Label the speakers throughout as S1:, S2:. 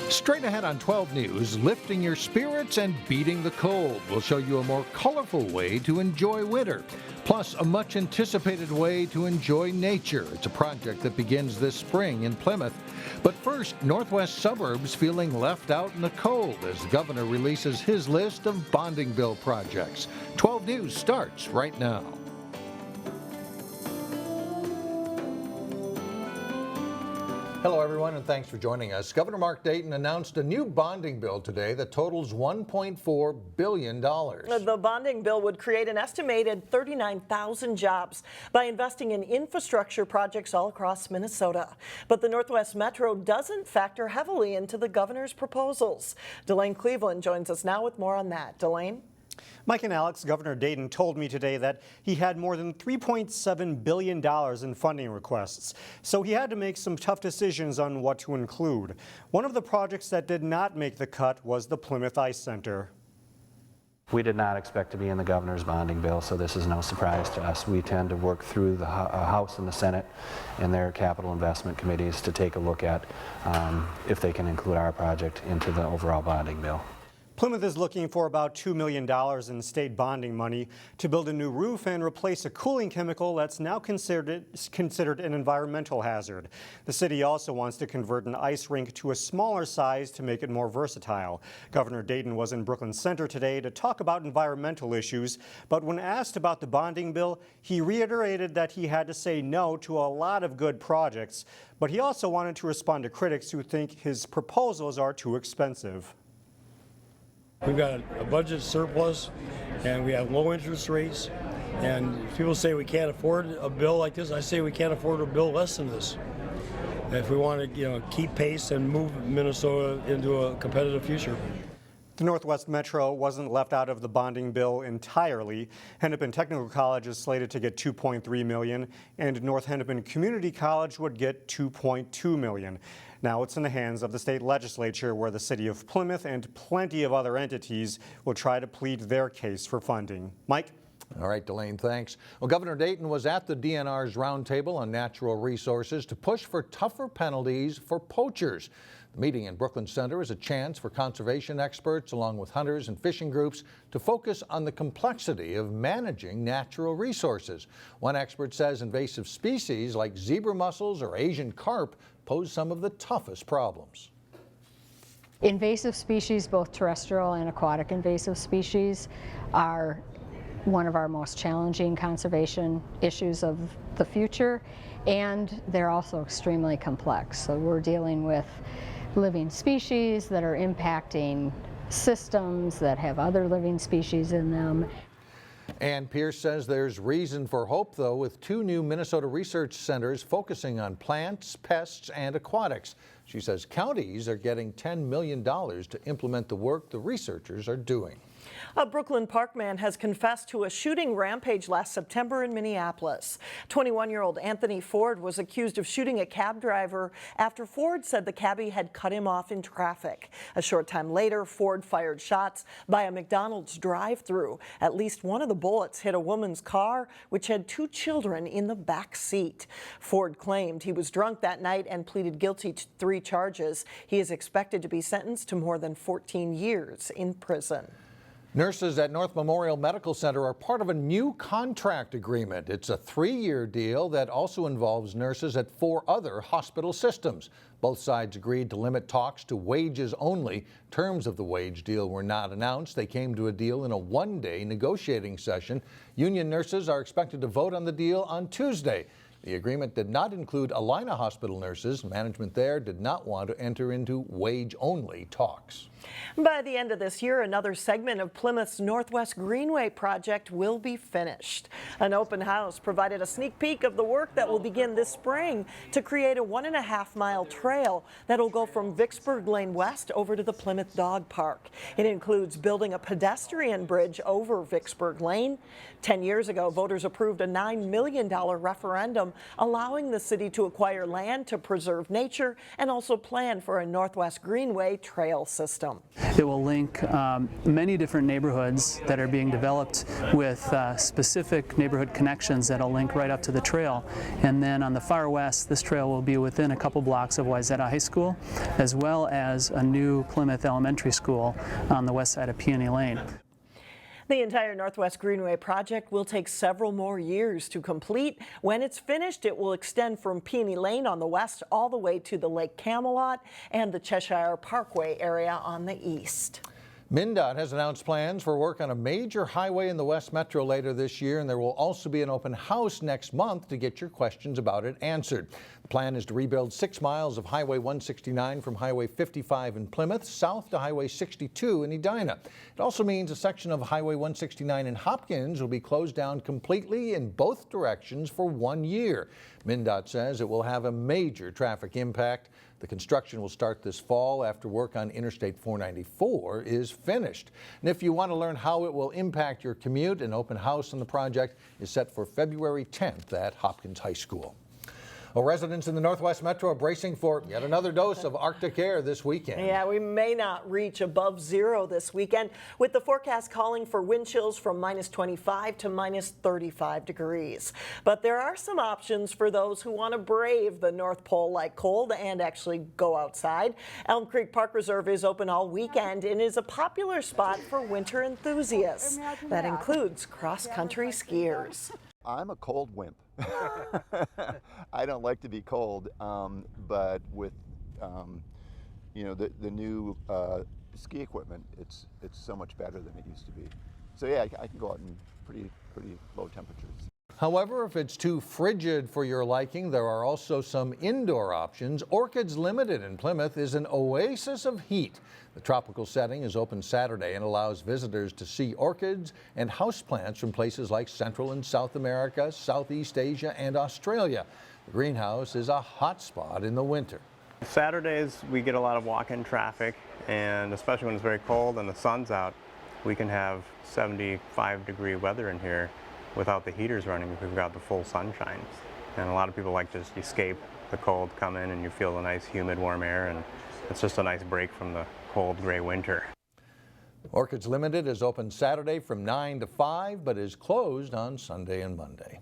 S1: Straight ahead on 12 News, lifting your spirits and beating the cold. We'll show you a more colorful way to enjoy winter. Plus, a much anticipated way to enjoy nature. It's a project that begins this spring in Plymouth. But first, Northwest suburbs feeling left out in the cold as the governor releases his list of bonding bill projects. 12 News starts right now. Hello, everyone, and thanks for joining us. Governor Mark Dayton announced a new bonding bill today that totals $1.4 billion.
S2: The bonding bill would create an estimated 39,000 jobs by investing in infrastructure projects all across Minnesota. But the Northwest Metro doesn't factor heavily into the governor's proposals. Delane Cleveland joins us now with more on that. Delane?
S3: Mike and Alex, Governor Dayton told me today that he had more than $3.7 billion in funding requests, so he had to make some tough decisions on what to include. One of the projects that did not make the cut was the Plymouth Ice Center.
S4: We did not expect to be in the governor's bonding bill, so this is no surprise to us. We tend to work through the House and the Senate and their capital investment committees to take a look at if they can include our project into the overall bonding bill.
S3: Plymouth is looking for about $2 million in state bonding money to build a new roof and replace a cooling chemical that's now considered an environmental hazard. The city also wants to convert an ice rink to a smaller size to make it more versatile. Governor Dayton was in Brooklyn Center today to talk about environmental issues, but when asked about the bonding bill, he reiterated that he had to say no to a lot of good projects, but he also wanted to respond to critics who think his proposals are too expensive.
S5: We've got a budget surplus and we have low interest rates, and people say we can't afford a bill like this. I say we can't afford a bill less than this if we want to keep pace and move Minnesota into a competitive future.
S3: The Northwest Metro wasn't left out of the bonding bill entirely. Hennepin Technical College is slated to get $2.3 million, and North Hennepin Community College would get $2.2 million. Now it's in the hands of the state legislature, where the city of Plymouth and plenty of other entities will try to plead their case for funding. Mike?
S1: All right, Delane, thanks. Well, Governor Dayton was at the DNR's roundtable on natural resources to push for tougher penalties for poachers. The meeting in Brooklyn Center is a chance for conservation experts, along with hunters and fishing groups, to focus on the complexity of managing natural resources. One expert says invasive species like zebra mussels or Asian carp pose some of the toughest problems.
S6: Invasive species, both terrestrial and aquatic invasive species, are one of our most challenging conservation issues of the future, and they're also extremely complex. So we're dealing with living species that are impacting systems that have other living species in them.
S1: Ann Pierce says there's reason for hope, though, with 2 new Minnesota research centers focusing on plants, pests, and aquatics. She says counties are getting $10 million to implement the work the researchers are doing.
S2: A Brooklyn Park man has confessed to a shooting rampage last September in Minneapolis. 21-year-old Anthony Ford was accused of shooting a cab driver after Ford said the cabbie had cut him off in traffic. A short time later, Ford fired shots by a McDonald's drive-thru. At least one of the bullets hit a woman's car, which had 2 children in the back seat. Ford claimed he was drunk that night and pleaded guilty to 3 charges. He is expected to be sentenced to more than 14 years in prison.
S1: Nurses at North Memorial Medical Center are part of a new contract agreement. It's a 3-year deal that also involves nurses at 4 other hospital systems. Both sides agreed to limit talks to wages only. Terms of the wage deal were not announced. They came to a deal in a 1-day negotiating session. Union nurses are expected to vote on the deal on Tuesday. The agreement did not include Allina Hospital nurses. Management there did not want to enter into wage-only talks.
S2: By the end of this year, another segment of Plymouth's Northwest Greenway project will be finished. An open house provided a sneak peek of the work that will begin this spring to create a 1.5-mile trail that will go from Vicksburg Lane West over to the Plymouth Dog Park. It includes building a pedestrian bridge over Vicksburg Lane. 10 years ago, voters approved a $9 million referendum system, allowing the city to acquire land to preserve nature and also plan for a Northwest Greenway trail system.
S7: It will link many different neighborhoods that are being developed with specific neighborhood connections that'll link right up to the trail. And then on the far west, this trail will be within a couple blocks of Wayzata High School, as well as a new Plymouth Elementary School on the west side of Peony Lane.
S2: The entire Northwest Greenway project will take several more years to complete. When it's finished, it will extend from Peony Lane on the west all the way to the Lake Camelot and the Cheshire Parkway area on the east.
S1: MnDOT has announced plans for work on a major highway in the West Metro later this year, and there will also be an open house next month to get your questions about it answered. The plan is to rebuild 6 miles of Highway 169 from Highway 55 in Plymouth south to Highway 62 in Edina. It also means a section of Highway 169 in Hopkins will be closed down completely in both directions for 1 year. MnDOT says it will have a major traffic impact. The construction will start this fall after work on Interstate 494 is finished. And if you want to learn how it will impact your commute, an open house on the project is set for February 10th at Hopkins High School. Well, residents in the Northwest Metro are bracing for yet another dose of Arctic air this weekend.
S2: Yeah, we may not reach above zero this weekend, with the forecast calling for wind chills from -25 to -35 degrees. But there are some options for those who want to brave the North Pole-like cold and actually go outside. Elm Creek Park Reserve is open all weekend and is a popular spot for winter enthusiasts. That includes cross-country skiers.
S8: I'm a cold wimp. I don't like to be cold, but with the new ski equipment, it's so much better than it used to be. So yeah, I can go out in pretty low temperatures.
S1: However, if it's too frigid for your liking, there are also some indoor options. Orchids Limited in Plymouth is an oasis of heat. The tropical setting is open Saturday and allows visitors to see orchids and houseplants from places like Central and South America, Southeast Asia, and Australia. The greenhouse is a hot spot in the winter.
S9: Saturdays we get a lot of walk-in traffic, and especially when it's very cold and the sun's out, we can have 75-degree weather in here without the heaters running if we've got the full sunshine. And a lot of people like to just escape the cold, come in and you feel the nice humid warm air, and it's just a nice break from the cold gray winter.
S1: Orchids Limited is open Saturday from 9 to 5 but is closed on Sunday and Monday.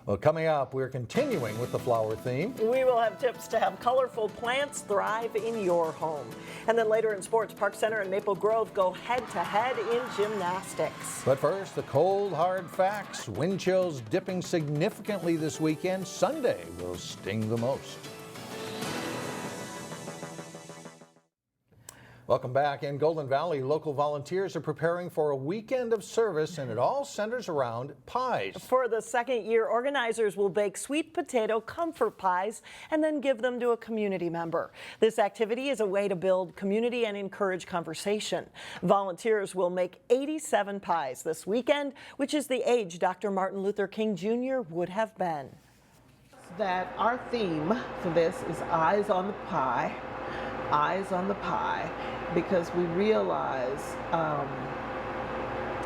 S1: Well, coming up, we're continuing with the flower theme.
S2: We will have tips to have colorful plants thrive in your home. And then later in sports, Park Center and Maple Grove go head-to-head in gymnastics.
S1: But first, the cold, hard facts. Wind chills dipping significantly this weekend. Sunday will sting the most. Welcome back. In Golden Valley, local volunteers are preparing for a weekend of service, and it all centers around pies.
S2: For the second year, organizers will bake sweet potato comfort pies and then give them to a community member. This activity is a way to build community and encourage conversation. Volunteers will make 87 pies this weekend, which is the age Dr. Martin Luther King Jr. would have been.
S10: That our theme for this is Eyes on the Pie. Eyes on the pie, because we realize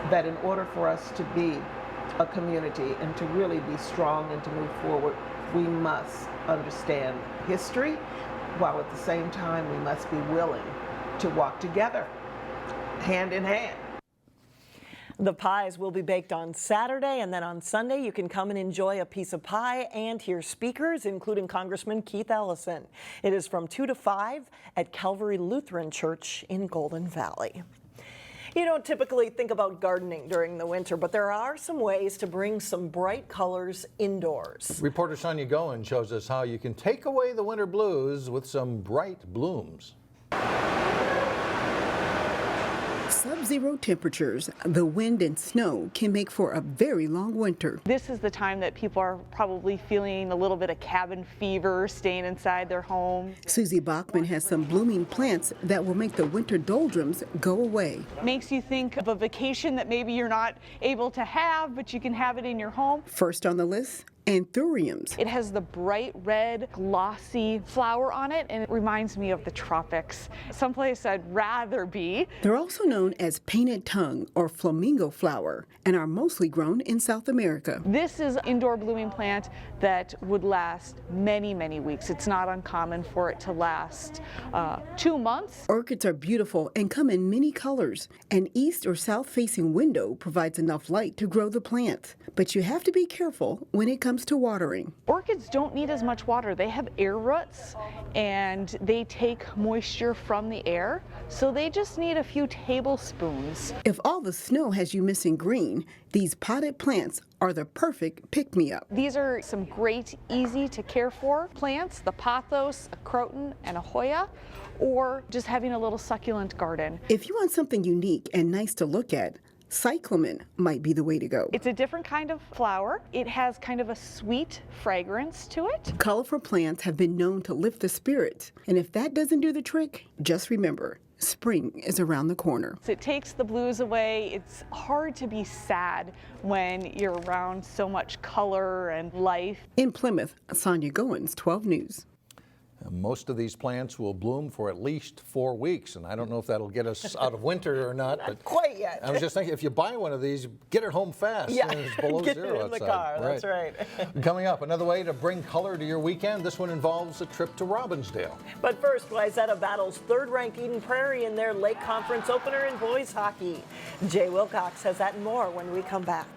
S10: that in order for us to be a community and to really be strong and to move forward, we must understand history, while at the same time we must be willing to walk together, hand in hand.
S2: The pies will be baked on Saturday, and then on Sunday you can come and enjoy a piece of pie and hear speakers, including Congressman Keith Ellison. It is from 2 to 5 at Calvary Lutheran Church in Golden Valley. You don't typically think about gardening during the winter, but there are some ways to bring some bright colors indoors.
S1: Reporter Sonia Goen shows us how you can take away the winter blues with some bright blooms.
S11: Sub-zero temperatures, the wind and snow can make for a very long winter.
S12: This is the time that people are probably feeling a little bit of cabin fever, staying inside their home.
S11: Susie Bachman has some blooming plants that will make the winter doldrums go away.
S12: Makes you think of a vacation that maybe you're not able to have, but you can have it in your home.
S11: First on the list, anthuriums.
S12: It has the bright red, glossy flower on it, and it reminds me of the tropics, someplace I'd rather be.
S11: They're also known as painted tongue or flamingo flower and are mostly grown in South America.
S12: This is an indoor blooming plant that would last many, many weeks. It's not uncommon for it to last 2 months.
S11: Orchids are beautiful and come in many colors. An east or south facing window provides enough light to grow the plant, but you have to be careful when it comes to watering.
S12: Orchids don't need as much water. They have air roots and they take moisture from the air, so they just need a few tablespoons.
S11: If all the snow has you missing green, these potted plants are the perfect pick-me-up.
S12: These are some great, easy to care for plants, the pothos, a croton, and a hoya, or just having a little succulent garden.
S11: If you want something unique and nice to look at, cyclamen might be the way to go.
S12: It's a different kind of flower. It has kind of a sweet fragrance to it.
S11: Colorful plants have been known to lift the spirits, and if that doesn't do the trick, just remember, spring is around the corner.
S12: It takes the blues away. It's hard to be sad when you're around so much color and life.
S11: In Plymouth, Sonia Goins, 12 News.
S1: Most of these plants will bloom for at least 4 weeks, and I don't know if that'll get us out of winter or not.
S2: Not quite yet.
S1: I was just thinking, if you buy one of these, get it home fast.
S2: Yeah,
S1: It's below
S2: get
S1: zero
S2: it in
S1: outside.
S2: the car. That's right.
S1: Coming up, another way to bring color to your weekend. This one involves a trip to Robbinsdale.
S2: But first, Wayzata battles third-ranked Eden Prairie in their Lake Conference opener in boys hockey. Jay Wilcox has that and more when we come back.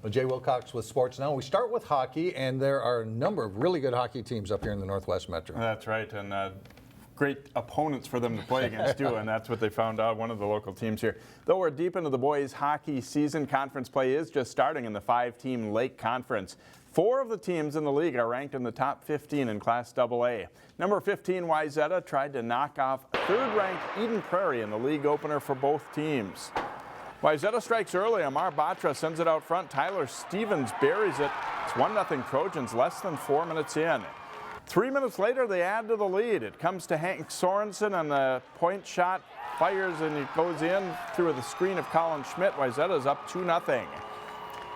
S1: Well, Jay Wilcox with Sports Now. We start with hockey, and there are a number of really good hockey teams up here in the Northwest Metro.
S13: That's right, and great opponents for them to play against too, and that's what they found out, one of the local teams here. Though we're deep into the boys hockey season, conference play is just starting in the 5-team Lake Conference. 4 of the teams in the league are ranked in the top 15 in Class AA. Number 15, Wayzata, tried to knock off third-ranked Eden Prairie in the league opener for both teams. Wayzata strikes early. Amar Batra sends it out front. Tyler Stevens buries it. It's 1-0 Trojans less than 4 minutes in. 3 minutes later, they add to the lead. It comes to Hank Sorensen, and the point shot fires, and it goes in through the screen of Colin Schmidt. Wayzata's up 2-0.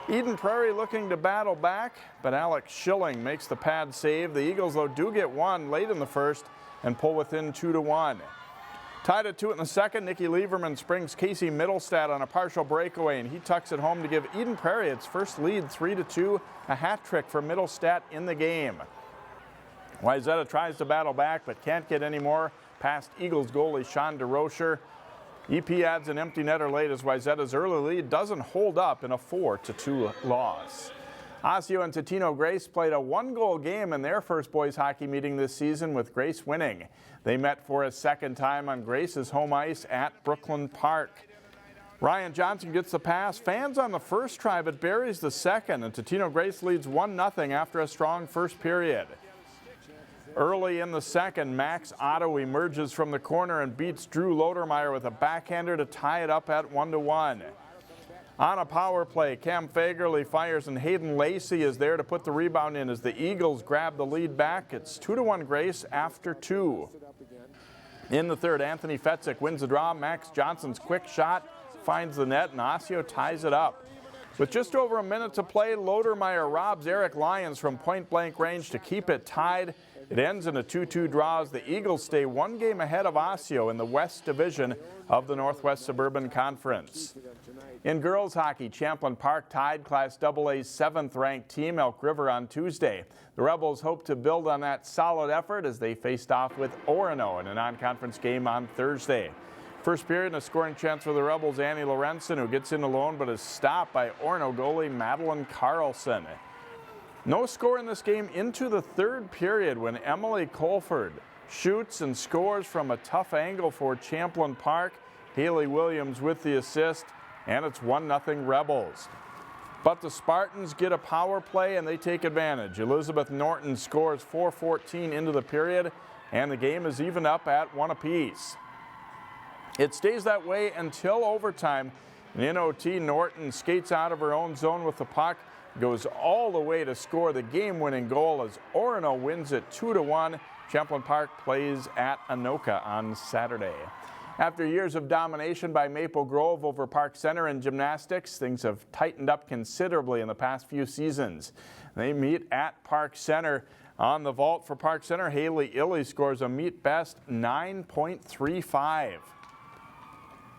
S13: Eden Prairie looking to battle back, but Alex Schilling makes the pad save. The Eagles, though, do get one late in the first and pull within 2-1. Tied at 2 in the second, Nicky Lieberman springs Casey Middlestad on a partial breakaway, and he tucks it home to give Eden Prairie its first lead, 3-2, a hat trick for Middlestad in the game. Wayzata tries to battle back, but can't get any more past Eagles goalie Sean DeRocher. EP adds an empty netter late as Wayzata's early lead doesn't hold up in a 4-2 loss. Osseo and Totino Grace played a 1-goal game in their first boys hockey meeting this season, with Grace winning. They met for a second time on Grace's home ice at Brooklyn Park. Ryan Johnson gets the pass. Fans on the first try, but buries the second, and Totino Grace leads 1-0 after a strong first period. Early in the second, Max Otto emerges from the corner and beats Drew Lodermeyer with a backhander to tie it up at 1-1. On a power play, Cam Fagerly fires, and Hayden Lacey is there to put the rebound in as the Eagles grab the lead back. It's 2-1 Grace after 2. In the third, Anthony Fetzik wins the draw. Max Johnson's quick shot finds the net, and Osseo ties it up. With just over a minute to play, Lodermeyer robs Eric Lyons from point-blank range to keep it tied. It ends in a 2-2 draw as the Eagles stay 1 game ahead of Osseo in the West Division of the Northwest Suburban Conference. In girls hockey, Champlain Park tied Class AA's 7th-ranked team, Elk River, on Tuesday. The Rebels hope to build on that solid effort as they faced off with Orono in a non-conference game on Thursday. First period, and a scoring chance for the Rebels, Annie Lorenzen, who gets in alone but is stopped by Orono goalie Madeline Carlson. No score in this game into the third period when Emily Colford shoots and scores from a tough angle for Champlain Park. Haley Williams with the assist, and it's 1-0 Rebels. But the Spartans get a power play and they take advantage. Elizabeth Norton scores 4:14 into the period, and the game is even up at 1 apiece. It stays that way until overtime. In OT, Norton skates out of her own zone with the puck, goes all the way to score the game-winning goal as Orono wins it 2-1. Champlain Park plays at Anoka on Saturday. After years of domination by Maple Grove over Park Center in gymnastics, things have tightened up considerably in the past few seasons. They meet at Park Center. On the vault for Park Center, Haley Illy scores a meet best 9.35.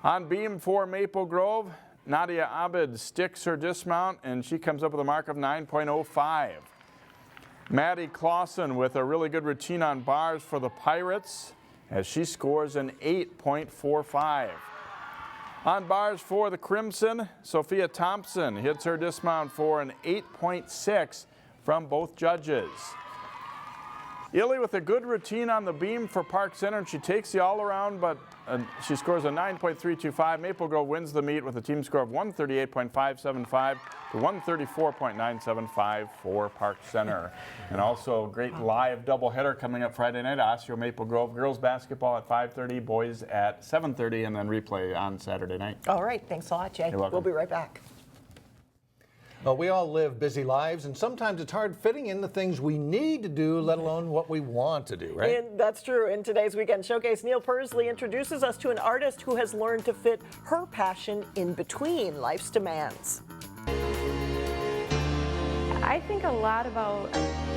S13: On beam for Maple Grove, Nadia Abed sticks her dismount and she comes up with a mark of 9.05. Maddie Clausen with a really good routine on bars for the Pirates as she scores an 8.45. On bars for the Crimson, Sophia Thompson hits her dismount for an 8.6 from both judges. Illy with a good routine on the beam for Park Center, and she takes the all-around, but she scores a 9.325. Maple Grove wins the meet with a team score of 138.575 to 134.975 for Park Center. And also a great live doubleheader coming up Friday night. Osseo Maple Grove girls basketball at 5:30, boys at 7:30, and then replay on Saturday night.
S2: All right, thanks a lot, Jay.
S13: You're welcome.
S2: We'll be right back.
S1: Well, we all live busy lives, and sometimes it's hard fitting in the things we need to do, let alone what we want to do, right?
S2: And that's true. In today's Weekend Showcase, Neil Persley introduces us to an artist who has learned to fit her passion in between life's demands.
S14: I think a lot about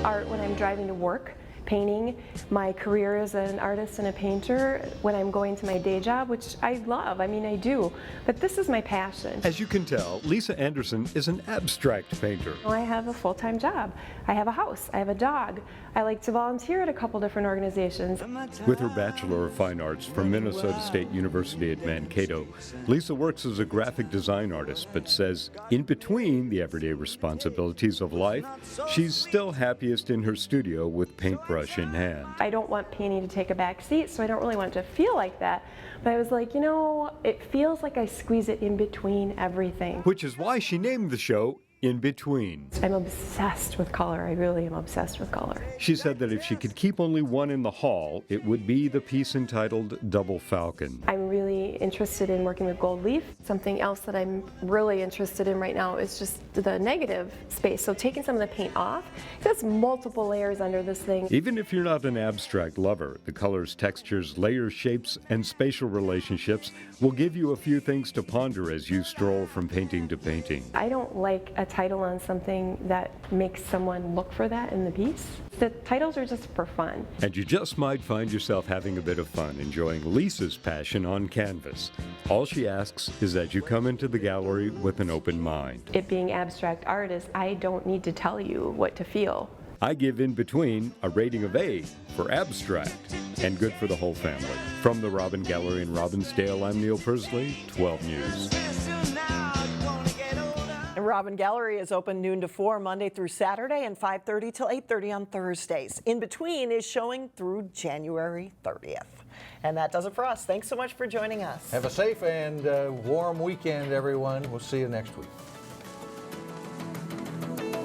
S14: art when I'm driving to work, painting, my career as an artist and a painter, when I'm going to my day job, which I love, I mean I do, but this is my passion.
S15: As you can tell, Lisa Anderson is an abstract painter.
S14: I have a full-time job, I have a house, I have a dog, I like to volunteer at a couple different organizations.
S15: With her Bachelor of Fine Arts from Minnesota State University at Mankato, Lisa works as a graphic design artist, but says in between the everyday responsibilities of life, she's still happiest in her studio with paintbrush in hand.
S14: I don't want painting to take a back seat, so I don't really want it to feel like that. But I was like, you know, it feels like I squeeze it in between everything.
S15: Which is why she named the show In Between.
S14: I'm obsessed with color. I really am obsessed with color.
S15: She said that if she could keep only one in the hall, it would be the piece entitled Double Falcon.
S14: I'm really interested in working with gold leaf. Something else that I'm really interested in right now is just the negative space. So taking some of the paint off, there's multiple layers under this thing.
S15: Even if you're not an abstract lover, the colors, textures, layers, shapes, and spatial relationships will give you a few things to ponder as you stroll from painting to painting.
S14: I don't like a title on something that makes someone look for that in the piece. The titles are just for fun.
S15: And you just might find yourself having a bit of fun enjoying Lisa's passion on canvas. All she asks is that you come into the gallery with an open mind.
S14: It being abstract artist, I don't need to tell you what to feel.
S15: I give In Between a rating of A for abstract and good for the whole family. From the Robin Gallery in Robbinsdale, I'm Neil Persley, 12 News.
S2: And Robin Gallery is open noon to 4 Monday through Saturday and 5:30 till 8:30 on Thursdays. In Between is showing through January 30th. And that does it for us. Thanks so much for joining us.
S1: Have a safe and warm weekend, everyone. We'll see you next week.